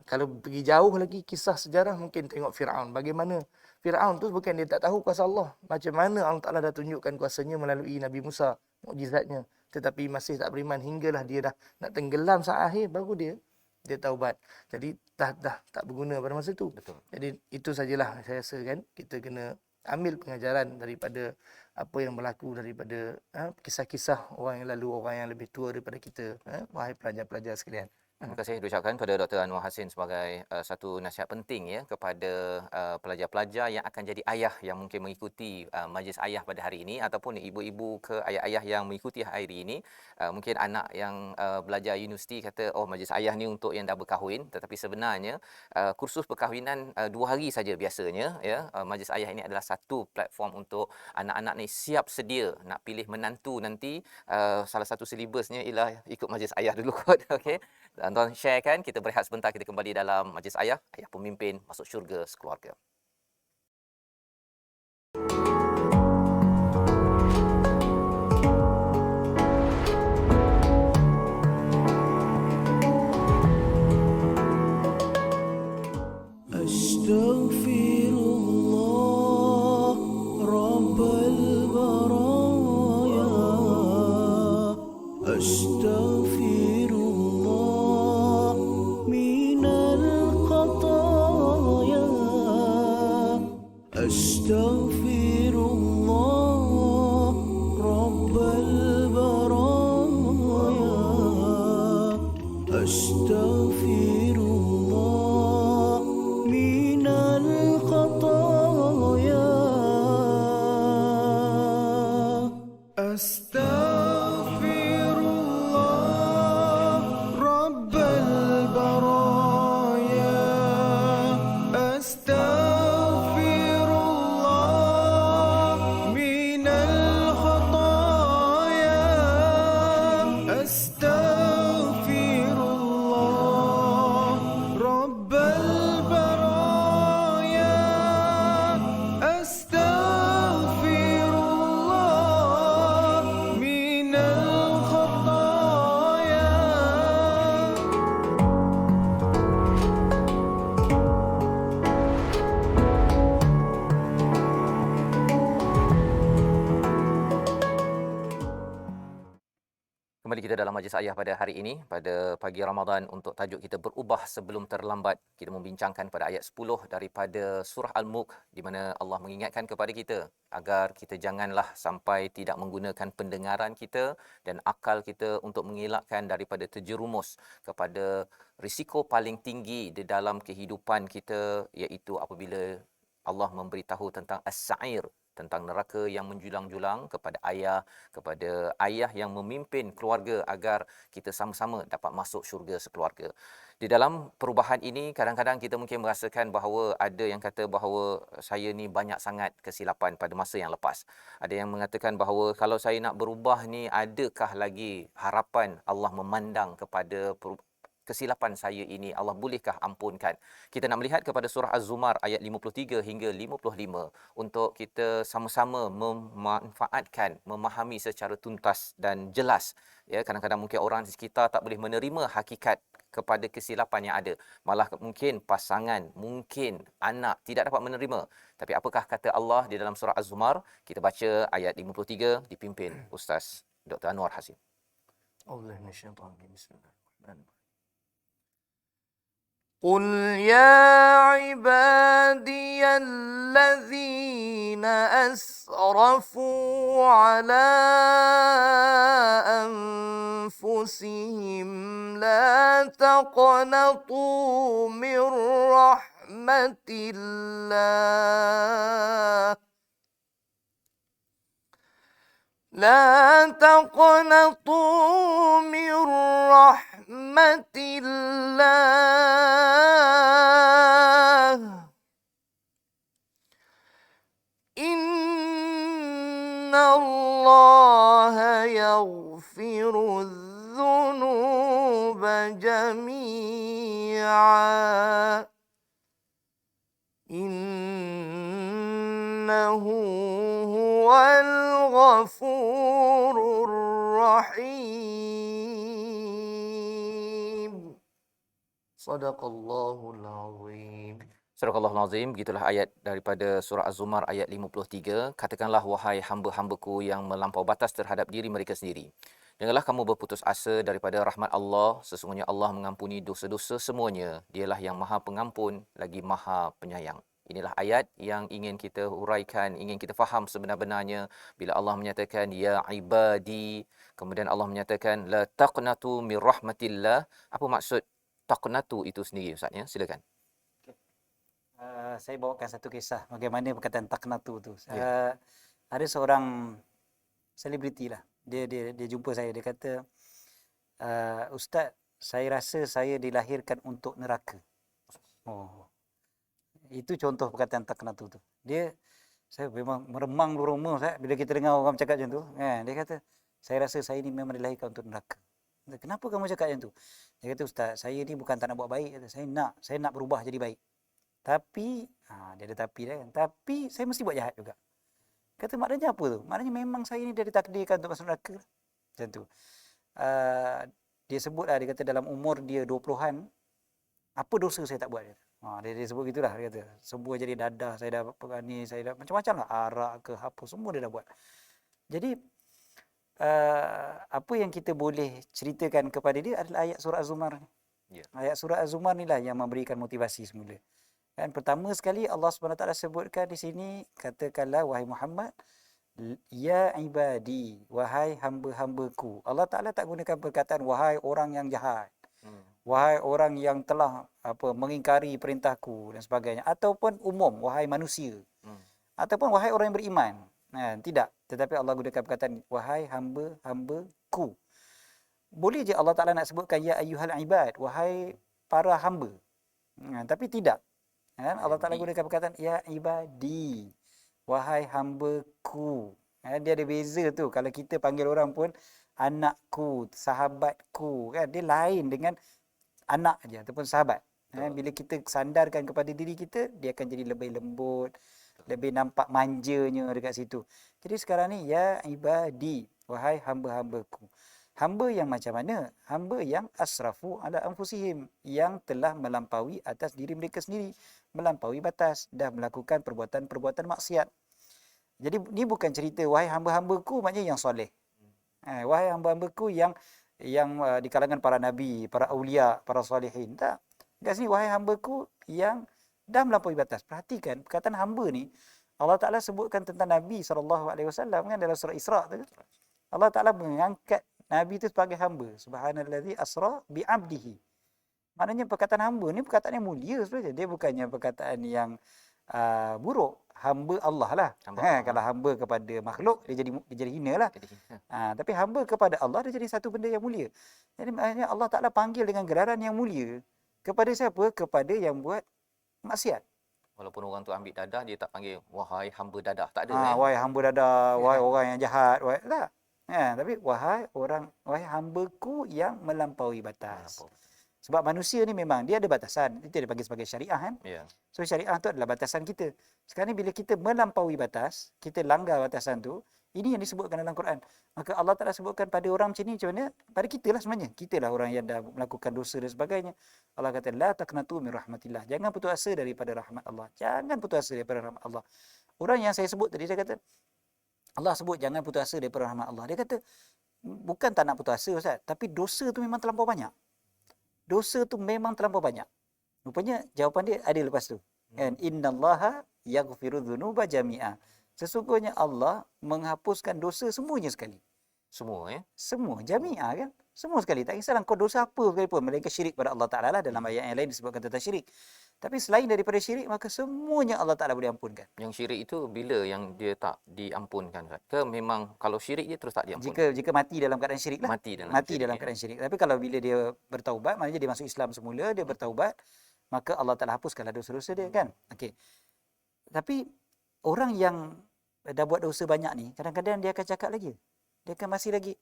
S2: Kalau pergi jauh lagi kisah sejarah, mungkin tengok Fir'aun. Bagaimana Fir'aun tu bukan dia tak tahu kuasa Allah. Macam mana Allah Ta'ala dah tunjukkan kuasanya melalui Nabi Musa, mukjizatnya. Tetapi masih tak beriman hinggalah dia dah nak tenggelam saat akhir, baru dia taubat. Jadi dah tak berguna pada masa tu. Betul. Jadi itu sajalah saya rasa kan, kita kena ambil pengajaran daripada apa yang berlaku daripada kisah-kisah orang yang lalu, orang yang lebih tua daripada kita, wahai pelajar-pelajar sekalian.
S1: Terima kasih diucapkan pada Dr. Anwar Hassin sebagai satu nasihat penting ya kepada pelajar-pelajar yang akan jadi ayah yang mungkin mengikuti majlis ayah pada hari ini, ataupun ibu-ibu ke ayah-ayah yang mengikuti hari ini. Mungkin anak yang belajar universiti kata, oh majlis ayah ni untuk yang dah berkahwin, tetapi sebenarnya kursus perkahwinan 2 hari saja biasanya ya. Majlis ayah ini adalah satu platform untuk anak-anak ni siap sedia nak pilih menantu nanti. Salah satu silibusnya ialah ikut majlis ayah dulu kot. Okey. Tuan sharekan, kita berehat sebentar, kita kembali dalam majlis ayah, ayah pemimpin masuk syurga sekeluarga.
S5: أستغفر الله رب البرايا أستغفر الله من الخطايا أستغفر الله رب البرايا أستغفر الله من الخطايا أستغفر الله رب البرايا أستغفر الله من الخطايا أستغفر الله رب البرايا أستغفر الله من الخطايا.
S1: Kembali kita dalam majlis ayah pada hari ini, pada pagi Ramadan, untuk tajuk kita berubah sebelum terlambat. Kita membincangkan pada ayat 10 daripada surah Al-Mulk, di mana Allah mengingatkan kepada kita agar kita janganlah sampai tidak menggunakan pendengaran kita dan akal kita untuk mengelakkan daripada terjerumus kepada risiko paling tinggi di dalam kehidupan kita, iaitu apabila Allah memberitahu tentang as-sa'ir, tentang neraka yang menjulang-julang, kepada ayah yang memimpin keluarga agar kita sama-sama dapat masuk syurga sekeluarga. Di dalam perubahan ini, kadang-kadang kita mungkin merasakan bahawa ada yang kata bahawa saya ni banyak sangat kesilapan pada masa yang lepas. Ada yang mengatakan bahawa kalau saya nak berubah ni, adakah lagi harapan Allah memandang kepada kesilapan saya ini, Allah bolehkah ampunkan? Kita nak melihat kepada surah Az-Zumar ayat 53 hingga 55 untuk kita sama-sama memanfaatkan, memahami secara tuntas dan jelas. Ya, kadang-kadang mungkin orang di sekitar tak boleh menerima hakikat kepada kesilapan yang ada. Malah mungkin pasangan, mungkin anak tidak dapat menerima. Tapi apakah kata Allah di dalam surah Az-Zumar? Kita baca ayat 53 dipimpin Ustaz Dr. Anwar Hassin.
S2: أعوذ من الشيطان الرجيم بسم الله الرحمن الرحيم قل يا عبادي الذين أسرفوا على أنفسهم لا تقنطوا من رحمة الله لا تقنطوا من رحمة الله إن الله يغفر الذنوب جميعا إنه هو الغفور الرحيم صدق الله العظيم.
S1: Surah Al-Azim, begitulah ayat daripada surah Az-Zumar ayat 53. Katakanlah wahai hamba-hambaku yang melampau batas terhadap diri mereka sendiri. Janganlah kamu berputus asa daripada rahmat Allah. Sesungguhnya Allah mengampuni dosa-dosa semuanya. Dialah yang Maha Pengampun lagi Maha Penyayang. Inilah ayat yang ingin kita huraikan, ingin kita faham sebenar-benarnya bila Allah menyatakan ya ibadi, kemudian Allah menyatakan la taqnatu mir rahmatillah. Apa maksud taqnatu itu sendiri Ustaz ya? Silakan.
S4: Saya bawakan satu kisah bagaimana perkataan taknatu tu.
S1: Ya.
S4: Ada seorang selebriti lah. Dia jumpa saya, dia kata, Ustaz, saya rasa saya dilahirkan untuk neraka. Oh. Itu contoh perkataan taknatu tu. Saya memang meremang roma Ustaz bila kita dengar orang cakap macam tu. Kan? Dia kata, saya rasa saya ni memang dilahirkan untuk neraka. Kenapa kamu cakap macam tu? Dia kata, Ustaz, saya ni bukan tak nak buat baik. Kata, saya nak berubah jadi baik. Tapi, dia ada tapi dia kan. Tapi saya mesti buat jahat juga. Kata maknanya apa tu? Maknanya memang saya ni dah ditakdirkan untuk masuk neraka. Macam tu. Dia sebut lah, dia kata dalam umur dia 20-an, apa dosa saya tak buat? Dia sebut gitulah, dia kata. Semua jadi dadah, saya dah pegang ni, saya dah macam-macam lah. Arak ke apa, semua dia dah buat. Jadi, apa yang kita boleh ceritakan kepada dia adalah ayat surah Az-Zumar ni.
S1: Ya.
S4: Ayat surah Az-Zumar ni lah yang memberikan motivasi semula. Dan pertama sekali Allah SWT sebutkan di sini, katakanlah wahai Muhammad, ya ibadi, wahai hamba-hambaku. Allah Ta'ala tak gunakan perkataan wahai orang yang jahat. Wahai orang yang telah mengingkari perintahku dan sebagainya, ataupun umum wahai manusia, ataupun wahai orang yang beriman. Tidak, tetapi Allah gunakan perkataan wahai hamba-hambaku. Boleh je Allah Ta'ala nak sebutkan ya ayyuhal ibad, wahai para hamba. Tapi tidak. Allah Ta'ala gunakan perkataan ya ibadi, wahai hambaku. Dia ada beza tu. Kalau kita panggil orang pun anakku, sahabatku, kan, dia lain dengan anak aja ataupun sahabat. Bila kita sandarkan kepada diri kita, dia akan jadi lebih lembut, lebih nampak manjanya dekat situ. Jadi sekarang ni ya ibadi, wahai hamba-hambaku. Hamba yang macam mana? Hamba yang asrafu ala anfusihim, yang telah melampaui atas diri mereka sendiri, melampaui batas, dah melakukan perbuatan-perbuatan maksiat. Jadi ni bukan cerita wahai hamba-hambaku maknanya yang soleh. Wahai hamba-hambaku yang di kalangan para nabi, para aulia, para salihin. Tak. Kat sini wahai hambaku yang dah melampaui batas. Perhatikan perkataan hamba ni Allah Taala sebutkan tentang Nabi SAW kan dalam surah Isra tu. Allah Taala mengangkat Nabi itu sebagai hamba. Subhanallazi asra bi 'abdihi. Maknanya perkataan hamba ni perkataan yang mulia sebenarnya. Dia bukannya perkataan yang buruk. Hamba Allah lah. Kalau hamba kepada makhluk dia jadi hina lah. Tapi hamba kepada Allah dia jadi satu benda yang mulia. Jadi maknanya Allah Taala panggil dengan gelaran yang mulia kepada siapa? Kepada yang buat maksiat.
S1: Walaupun orang tu ambil dadah, dia tak panggil wahai hamba dadah, tak ada.
S4: Wahai hamba dadah, wahai orang yang jahat, wahai tak. Tapi wahai hambaku yang melampaui batas. Sebab manusia ni memang dia ada batasan. Itu dia panggil sebagai syariah kan.
S1: Ya.
S4: So syariah tu adalah batasan kita. Sekarang ni bila kita melampaui batas, kita langgar batasan tu, ini yang disebutkan dalam Quran. Maka Allah Ta'ala sebutkan pada orang macam ni macam mana? Pada kita lah sebenarnya. Kita lah orang yang dah melakukan dosa dan sebagainya. Allah kata, la taqnatu min rahmatillah. Jangan putus asa daripada rahmat Allah. Jangan putus asa daripada rahmat Allah. Orang yang saya sebut tadi, dia kata, Allah sebut jangan putus asa daripada rahmat Allah. Dia kata, bukan tak nak putus asa Ustaz, tapi dosa tu memang terlampau banyak. Dosa tu memang terlampau banyak. Rupanya jawapan dia ada lepas tu. Kan? Innallaha yaghfiru dzunuba jami'a. Sesungguhnya Allah menghapuskan dosa semuanya sekali.
S1: Semua
S4: Semua, jami'a kan? Semua sekali. Tak kisahlah kau dosa apa sekalipun. Melainkan syirik pada Allah Ta'ala lah. Dalam ayat yang lain disebutkan tentang syirik. Tapi selain daripada syirik, maka semuanya Allah Ta'ala boleh ampunkan.
S1: Yang syirik itu bila yang dia tak diampunkan Ustaz? Ke memang kalau syirik dia terus tak diampunkan?
S4: Jika mati dalam keadaan syirik lah.
S1: Mati dalam
S4: keadaan syirik. Tapi kalau bila dia bertaubat, maknanya dia masuk Islam semula, dia bertaubat, maka Allah Ta'ala hapuskanlah dosa-dosa dia kan. Okey. Tapi orang yang dah buat dosa banyak ni, kadang-kadang dia akan cakap lagi. Dia akan masih lagi.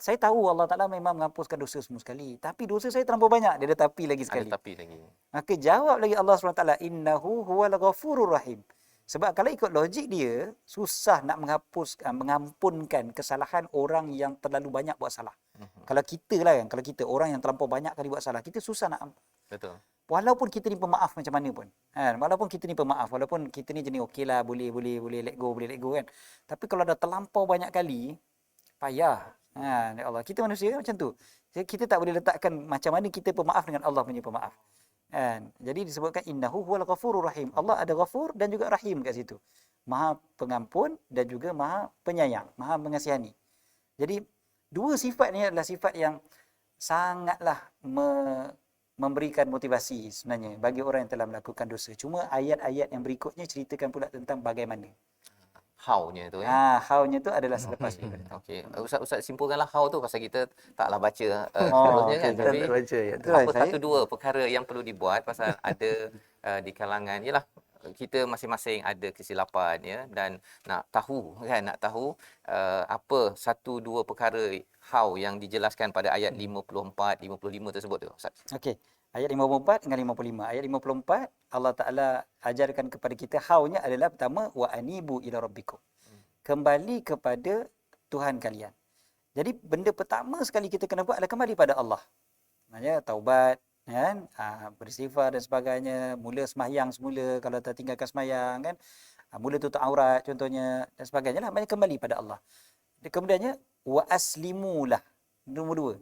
S4: Saya tahu Allah Ta'ala memang menghapuskan dosa semua sekali. Tapi dosa saya terlampau banyak. Dia ada tapi lagi sekali.
S1: Ada tapi lagi.
S4: Maka jawab lagi Allah SWT. Innahu huwal ghafurur rahim. Sebab kalau ikut logik dia, susah nak mengampunkan kesalahan orang yang terlalu banyak buat salah. Kalau kita lah kan, kalau kita orang yang terlampau banyak kali buat salah, kita susah nak ampun.
S1: Betul.
S4: Walaupun kita ni pemaaf macam mana pun. Walaupun kita ni pemaaf, walaupun kita ni jenis okey lah, boleh let go kan. Tapi kalau dah terlampau banyak kali, payah. Ya Allah, kita manusia kan macam tu. Kita tak boleh letakkan macam mana kita pemaaf dengan Allah punya pemaaf. Kan? Jadi disebutkan innahu huwal ghafurur rahim. Allah ada ghafur dan juga rahim kat situ. Maha pengampun dan juga maha penyayang, maha mengasihani. Jadi dua sifat ni adalah sifat yang sangatlah memberikan motivasi sebenarnya bagi orang yang telah melakukan dosa. Cuma ayat-ayat yang berikutnya ceritakan pula tentang bagaimana.
S1: How-nya tu ya.
S4: How-nya tu adalah selepas itu.
S1: Okey. Ustaz simpulkanlah how tu pasal kita taklah baca
S4: Oh,
S1: seterusnya kan.
S4: okey,
S1: Tapi
S2: Tak baca ya.
S4: Betul,
S1: apa
S4: saya-
S1: satu dua perkara yang perlu dibuat pasal ada di kalangan yalah kita masing-masing ada kesilapan ya dan nak tahu apa satu dua perkara how yang dijelaskan pada ayat 54 55 tersebut tu Ustaz.
S4: Okey. Ayat 54 dengan 55. Ayat 54 Allah Taala ajarkan kepada kita how-nya adalah pertama wa anibu ila rabbikum. Kembali kepada Tuhan kalian. Jadi benda pertama sekali kita kena buat adalah kembali pada Allah. Maksudnya taubat kan, beristighfar dan sebagainya, mula sembahyang semula kalau tertinggalkan sembahyang kan. Mula tutup aurat contohnya dan sebagainya lah, banyak kembali pada Allah. Dan kemudiannya wa aslimulah. Nombor dua.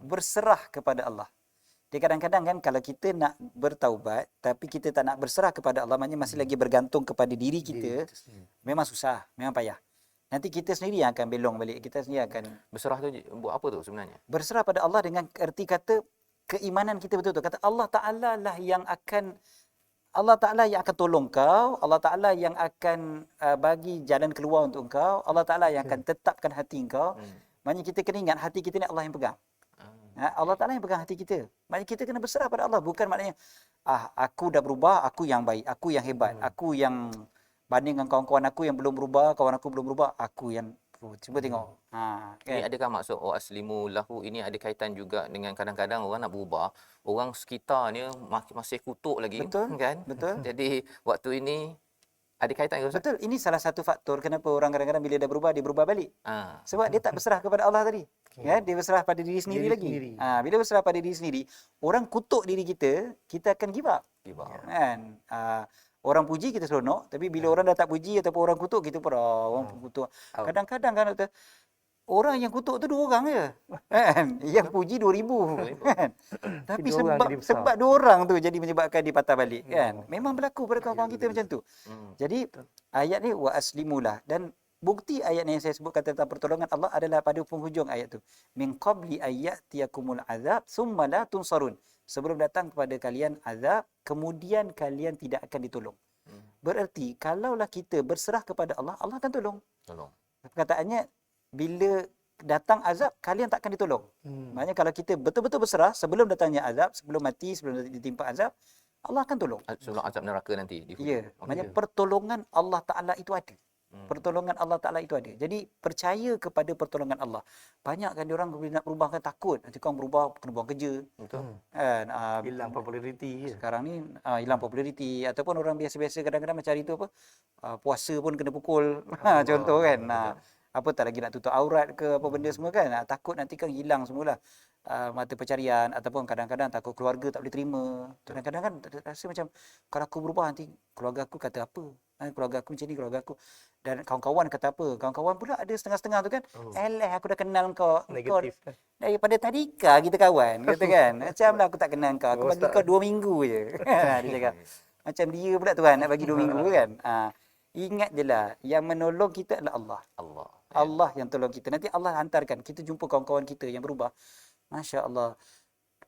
S4: Berserah kepada Allah. Jadi kadang-kadang kan kalau kita nak bertaubat tapi kita tak nak berserah kepada Allah, maknanya masih lagi bergantung kepada diri kita, memang susah, memang payah. Nanti kita sendiri yang akan belong balik, kita sendiri akan
S1: Berserah tu buat apa tu sebenarnya?
S4: berserah pada Allah dengan erti kata keimanan kita betul-betul. Kata Allah Ta'ala lah yang akan tolong kau, Allah Ta'ala yang akan bagi jalan keluar untuk kau, Allah Ta'ala yang akan tetapkan hati kau. Maknanya kita kena ingat hati kita ni Allah yang pegang. Allah Ta'ala yang pegang hati kita. Maknanya kita kena berserah pada Allah. Bukan maknanya, aku dah berubah, aku yang baik, aku yang hebat, aku yang banding dengan kawan-kawan aku yang belum berubah, kawan aku belum berubah, aku yang cuba tengok.
S1: Ini
S4: Kan?
S1: adakah maksud aslimu lahu ini ada kaitan juga dengan kadang-kadang orang nak berubah, orang sekitar ni masih kutuk lagi
S4: Betul,
S1: kan?
S4: betul.
S1: Jadi waktu ini ada kaitan ke Ustaz?
S4: Betul, ini salah satu faktor kenapa orang kadang-kadang bila dah berubah, dia berubah balik.
S1: Ah.
S4: Sebab dia tak berserah kepada Allah tadi. Ya, dia berserah pada diri sendiri
S2: Diri
S4: lagi.
S2: sendiri.
S4: Bila berserah pada diri sendiri, orang kutuk diri kita, kita akan give up.
S1: Give up.
S4: Kan? Orang puji kita seronok, tapi bila orang dah tak puji ataupun orang kutuk kita pun orang kutuk. Kadang-kadang kan doktor, orang yang kutuk tu 2 orang je. Kan? Yang puji 2,000 kan. Tapi
S2: Dua orang jadi besar.
S4: sebab 2 orang tu jadi menyebabkan dia patah balik kan. Memang berlaku pada kawan-kawan kita macam tu. Jadi ayat ni wa aslimulah, dan bukti ayat ni yang saya sebutkan tentang pertolongan Allah adalah pada penghujung ayat tu. Min qabli ayyatiyakumul azab summa la tunsarun. Sebelum datang kepada kalian azab, kemudian kalian tidak akan ditolong. Bererti kalaulah kita berserah kepada Allah, Allah akan tolong.
S1: Tolong.
S4: Perkataannya bila datang azab, kalian tak akan ditolong. Maknanya kalau kita betul-betul berserah sebelum datangnya azab, sebelum mati, sebelum ditimpa azab, Allah akan tolong.
S1: Sebelum azab neraka nanti di hujung.
S4: Ya, maknanya pertolongan Allah Ta'ala itu ada. Pertolongan Allah Ta'ala itu ada. Jadi percaya kepada pertolongan Allah. Banyak kan diorang bila nak berubah kan takut. Nanti kau berubah kena buang kerja.
S1: Betul.
S4: Kan?
S2: Hilang populariti je.
S4: Sekarang ni hilang populariti. Ataupun orang biasa-biasa kadang-kadang mencari tu apa, puasa pun kena pukul. Contoh kan. Apa tak lagi nak tutup aurat ke apa benda semua kan. Takut nanti kan hilang semualah mata pencarian, ataupun kadang-kadang takut keluarga tak boleh terima. Kadang-kadang kan rasa macam kalau aku berubah nanti keluarga aku kata apa. Keluarga aku macam ni, keluarga aku. Dan kawan-kawan kata apa. Kawan-kawan pula ada setengah-setengah tu kan. Alah aku dah kenal kau.
S2: Negatif.
S4: Kau daripada tadika kita kawan. Kata kan. Macam lah aku tak kenal kau. Aku bagi kau 2 minggu je. Dia cakap. Macam dia pula Tuhan nak bagi 2 minggu kan. Ingat je lah. Yang menolong kita adalah Allah.
S1: Allah.
S4: Allah yang tolong kita. Nanti Allah hantarkan. Kita jumpa kawan-kawan kita yang berubah. Masya Allah.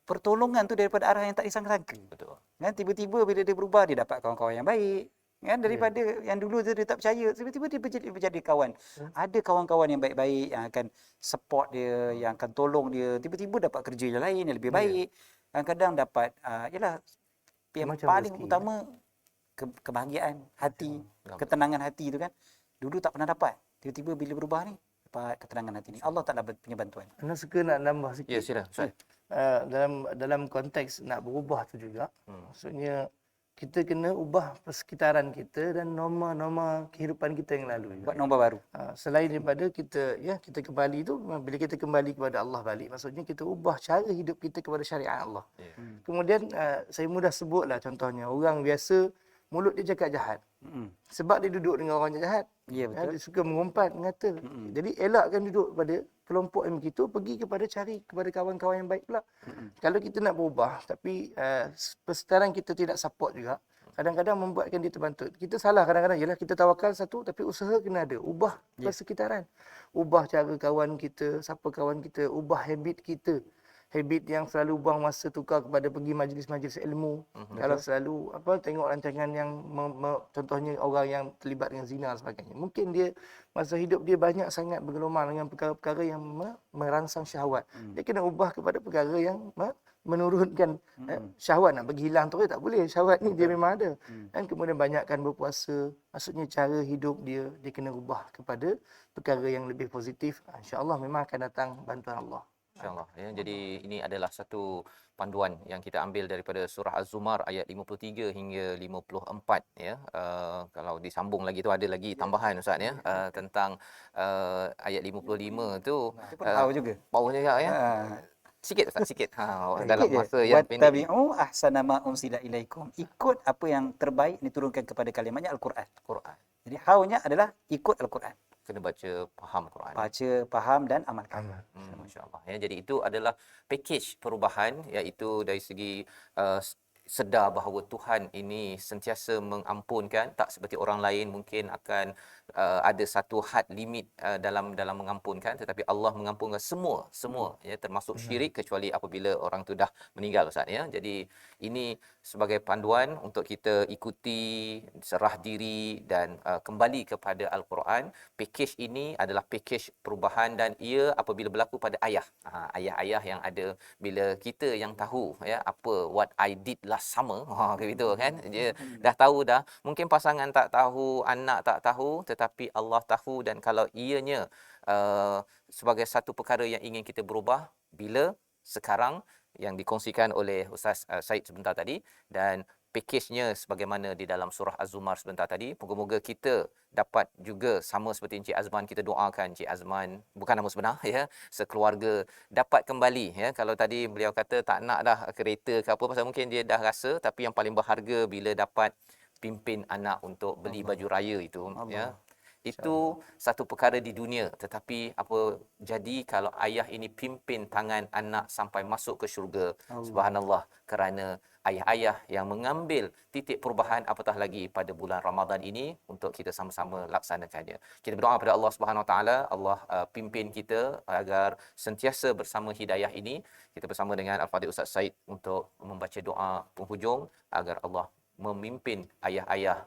S4: Pertolongan tu daripada arah yang tak disangka-sangka.
S1: Betul.
S4: Kan tiba-tiba bila dia berubah, dia dapat kawan-kawan yang baik. Kan daripada yang dulu dia tak percaya, tiba-tiba dia berjadi kawan. Ada kawan-kawan yang baik-baik yang akan support dia, yang akan tolong dia. Tiba-tiba dapat kerja yang lain yang lebih baik. Kadang-kadang dapat yalah yang
S2: Macam
S4: paling
S2: rezeki,
S4: utama kebahagiaan hati, ketenangan hati tu kan. Dulu tak pernah dapat. Tiba-tiba bila berubah ni dapat ketenangan hati ni. Allah Taala punya bantuan.
S2: Ana suka nak nambah sikit.
S1: Ya, sila. Ustaz.
S2: Dalam konteks nak berubah tu juga, maksudnya kita kena ubah persekitaran kita dan norma-norma kehidupan kita yang lalu.
S4: Buat nombor baru.
S2: Selain daripada kita kembali tu, bila kita kembali kepada Allah balik, maksudnya kita ubah cara hidup kita kepada syariat Allah. Kemudian saya mudah sebutlah contohnya, orang biasa mulut dia cakap jahat. Sebab dia duduk dengan orang jahat.
S4: Ya, betul.
S2: Dia suka mengumpat, mengata. Jadi elakkan duduk pada kelompok yang begitu, pergi cari kepada kawan-kawan yang baik pula. Kalau kita nak berubah, tapi persekitaran kita tidak support juga, kadang-kadang membuatkan dia terbantut. Kita salah kadang-kadang, ialah kita tawakal satu, tapi usaha kena ada. Ubah persekitaran. Ubah cara kawan kita, siapa kawan kita, ubah habit kita. Habit yang selalu buang masa tukar kepada pergi majlis-majlis ilmu. Kalau selalu tengok rancangan yang contohnya orang yang terlibat dengan zina dan sebagainya. Mungkin dia masa hidup dia banyak sangat bergelumang dengan perkara-perkara yang merangsang syahwat. Dia kena ubah kepada perkara yang menurunkan syahwat. Nak bagi hilang terus tak boleh. Syahwat ni dia memang ada. Dan kemudian banyakkan berpuasa. Maksudnya cara hidup dia kena ubah kepada perkara yang lebih positif. InsyaAllah memang akan datang bantuan Allah.
S1: InsyaAllah. Ya, jadi ini adalah satu panduan yang kita ambil daripada surah Az-Zumar ayat 53 hingga 54 ya. Kalau disambung lagi tu ada lagi tambahan Ustaz ya, tentang ayat 55 tu
S4: Itu pun tahu juga.
S1: bawah juga ya. Sikit Ustaz, sikit. Dalam
S4: Sikit je.
S1: masa yang pendek.
S4: Wattabi'u ahsana ma unsila ilaikum. Ikut apa yang terbaik diturunkan kepada kalian. Maknanya Al-Quran.
S1: Quran.
S4: Jadi haunya adalah ikut Al-Quran.
S1: Kena baca, faham Quran.
S4: Baca, faham dan amalkan.
S1: Masya-Allah. Ya, jadi itu adalah pakej perubahan, iaitu dari segi sedar bahawa Tuhan ini sentiasa mengampunkan, tak seperti orang lain mungkin akan ada satu had limit dalam mengampunkan, tetapi Allah mengampunkan semua ya, termasuk syirik kecuali apabila orang tu dah meninggal Ustaz ya. Jadi ini sebagai panduan untuk kita ikuti, serah diri dan kembali kepada Al-Quran. Pakej ini adalah pakej perubahan dan ia apabila berlaku pada ayah-ayah yang ada, bila kita yang tahu ya apa what I did last summer, begitu kan, dia dah tahu dah. Mungkin pasangan tak tahu, anak tak tahu, tetapi Allah tahu. Dan kalau ianya sebagai satu perkara yang ingin kita berubah, bila sekarang yang dikongsikan oleh Ustaz Said sebentar tadi, dan pakejnya sebagaimana di dalam surah Az-Zumar sebentar tadi. Moga-moga kita dapat juga sama seperti Encik Azman, kita doakan Encik Azman, bukan nama sebenar ya, sekeluarga dapat kembali ya. Kalau tadi beliau kata tak nak dah kereta ke apa, pasal mungkin dia dah rasa, tapi yang paling berharga bila dapat pimpin anak untuk beli baju raya itu ya. Itu satu perkara di dunia, tetapi apa jadi kalau ayah ini pimpin tangan anak sampai masuk ke syurga. Subhanallah, kerana ayah-ayah yang mengambil titik perubahan, apatah lagi pada bulan Ramadan ini untuk kita sama-sama laksanakannya. Kita berdoa kepada Allah Subhanahu Wa Taala, Allah pimpin kita agar sentiasa bersama hidayah ini. Kita bersama dengan Al-Fadhil Ustaz Said untuk membaca doa penghujung agar Allah memimpin ayah-ayah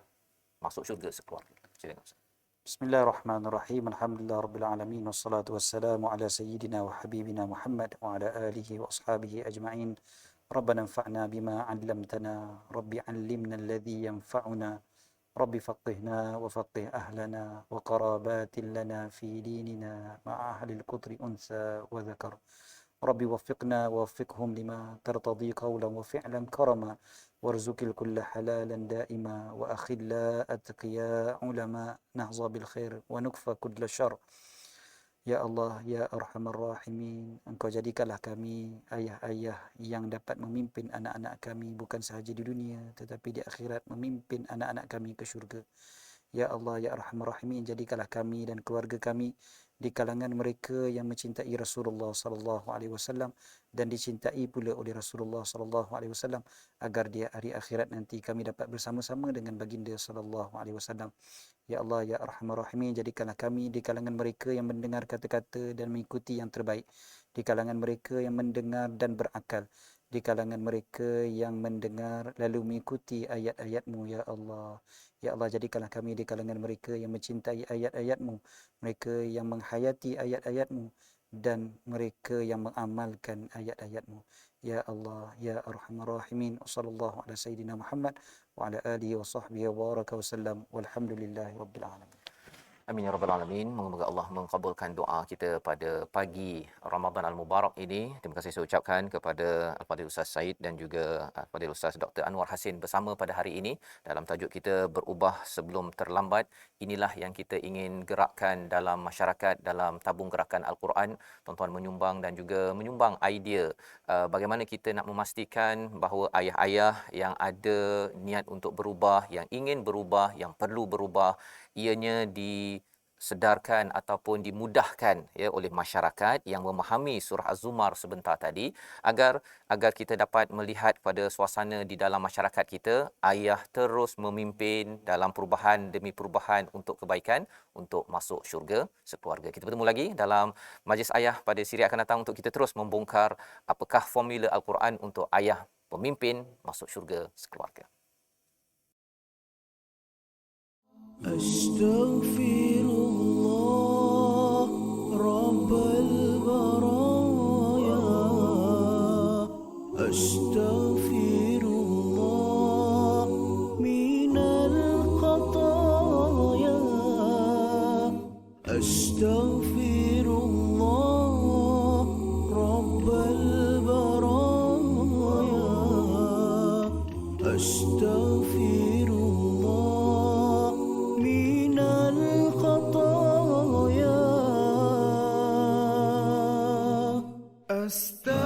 S1: masuk syurga sekeluarga. Silakan Ustaz.
S4: Bismillahirrahmanirrahim. Alhamdulillah rabbil alamin, wassalatu wassalamu ala sayyidina wa habibina Muhammad wa ala alihi wa ashabihi ajma'in. Rabbana anfa'na bima 'allamtana, rabbi 'allimna alladhi yanfa'una, rabbi faqihna wa faqih ahlana wa qarabatin lana fi dinina ma'a ahli al-qudri unsa wa dhakar. ربي وفقنا ووفقهم لما ترتضي قولا وفعلا كرما وارزق الكل حلالا دائما وأخلا أتقياء علماء نهضى بالخير ونكفى كل شر. Ya Allah, ya Arhamar Rahimin, Engkau jadikanlah kami ayah-ayah yang dapat memimpin anak-anak kami bukan sahaja di dunia tetapi di akhirat, memimpin anak-anak kami ke syurga. Ya Allah, ya Arhamar Rahimin, jadikanlah kami dan keluarga kami di kalangan mereka yang mencintai Rasulullah sallallahu alaihi wasallam dan dicintai pula oleh Rasulullah sallallahu alaihi wasallam, agar di hari akhirat nanti kami dapat bersama-sama dengan baginda sallallahu alaihi wasallam. Ya Allah, ya Arhamar Rahimin, jadikanlah kami di kalangan mereka yang mendengar kata-kata dan mengikuti yang terbaik, di kalangan mereka yang mendengar dan berakal, di kalangan mereka yang mendengar lalu mengikuti ayat-ayat-Mu ya Allah. Ya Allah, jadikanlah kami di kalangan mereka yang mencintai ayat-ayat-Mu, mereka yang menghayati ayat-ayat-Mu, dan mereka yang mengamalkan ayat-ayat-Mu. Ya Allah, ya Arhamar Rahimin. Wassallallahu ala sayyidina Muhammad wa ala alihi wa sahbihi wa baraka wa sallam. Walhamdulillahi rabbil alamin.
S1: Amin ya rabbal alamin. Moga Allah mengabulkan doa kita pada pagi Ramadan al-Mubarak ini. Terima kasih saya ucapkan kepada Al-Fadhil Ustaz Said dan juga Al-Fadhil Ustaz Dr. Anwar Hasin bersama pada hari ini dalam tajuk kita berubah sebelum terlambat. Inilah yang kita ingin gerakkan dalam masyarakat, dalam tabung gerakan Al-Quran. Tuan-tuan menyumbang dan juga menyumbang idea bagaimana kita nak memastikan bahawa ayah-ayah yang ada niat untuk berubah, yang ingin berubah, yang perlu berubah, ianya disedarkan ataupun dimudahkan ya oleh masyarakat yang memahami surah Az-Zumar sebentar tadi, agar kita dapat melihat pada suasana di dalam masyarakat kita, ayah terus memimpin dalam perubahan demi perubahan untuk kebaikan, untuk masuk syurga sekeluarga. Kita bertemu lagi dalam majlis ayah pada siri akan datang untuk kita terus membongkar apakah formula Al-Quran untuk ayah pemimpin masuk syurga sekeluarga.
S5: أستغفر الله رب البرايا أستغفر الله من الخطايا أستغفر الله رب البرايا أستغفر الله من الخطايا أستغفر